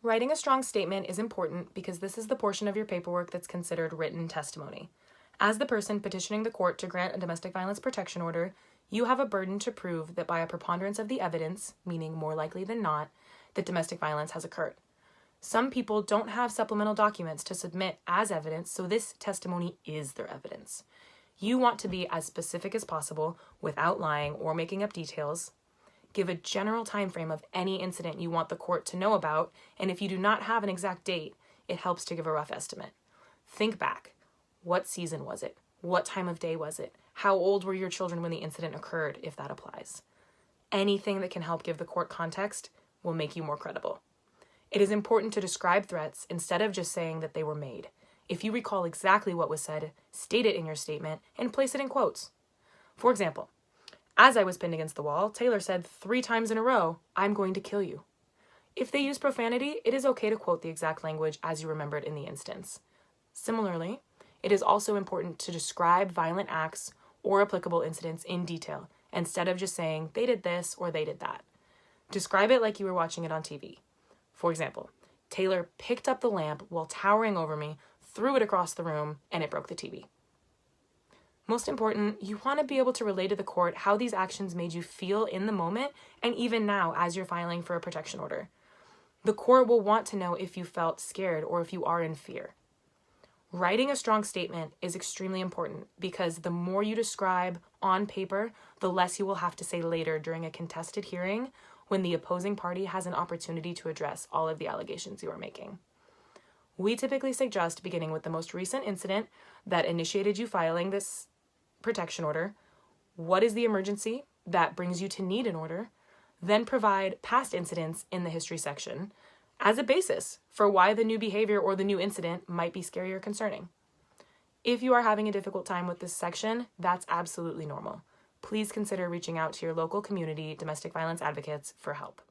Writing a strong statement is important because this is the portion of your paperwork that's considered written testimony. As the person petitioning the court to grant a domestic violence protection order, you have a burden to prove that by a preponderance of the evidence, meaning more likely than not, that domestic violence has occurred. Some people don't have supplemental documents to submit as evidence, so this testimony is their evidence. You want to be as specific as possible without lying or making up details. Give a general time frame of any incident you want the court to know about, and if you do not have an exact date, it helps to give a rough estimate. Think back. What season was it? What time of day was it? How old were your children when the incident occurred, if that applies? Anything that can help give the court context will make you more credible. It is important to describe threats instead of just saying that they were made. If you recall exactly what was said, state it in your statement and place it in quotes. For example, as I was pinned against the wall, Taylor said 3 times in a row, "I'm going to kill you." If they use profanity, it is okay to quote the exact language as you remember it in the instance. Similarly, it is also important to describe violent acts or applicable incidents in detail instead of just saying they did this or they did that. Describe it like you were watching it on TV. For example, Taylor picked up the lamp while towering over me, threw it across the room, and it broke the TV. Most important, you want to be able to relay to the court how these actions made you feel in the moment and even now as you're filing for a protection order. The court will want to know if you felt scared or if you are in fear. Writing a strong statement is extremely important because the more you describe on paper, the less you will have to say later during a contested hearing when the opposing party has an opportunity to address all of the allegations you are making. We typically suggest beginning with the most recent incident that initiated you filing this protection order. What is the emergency that brings you to need an order? Then provide past incidents in the history section as a basis for why the new behavior or the new incident might be scary or concerning. If you are having a difficult time with this section, that's absolutely normal. Please consider reaching out to your local community domestic violence advocates for help.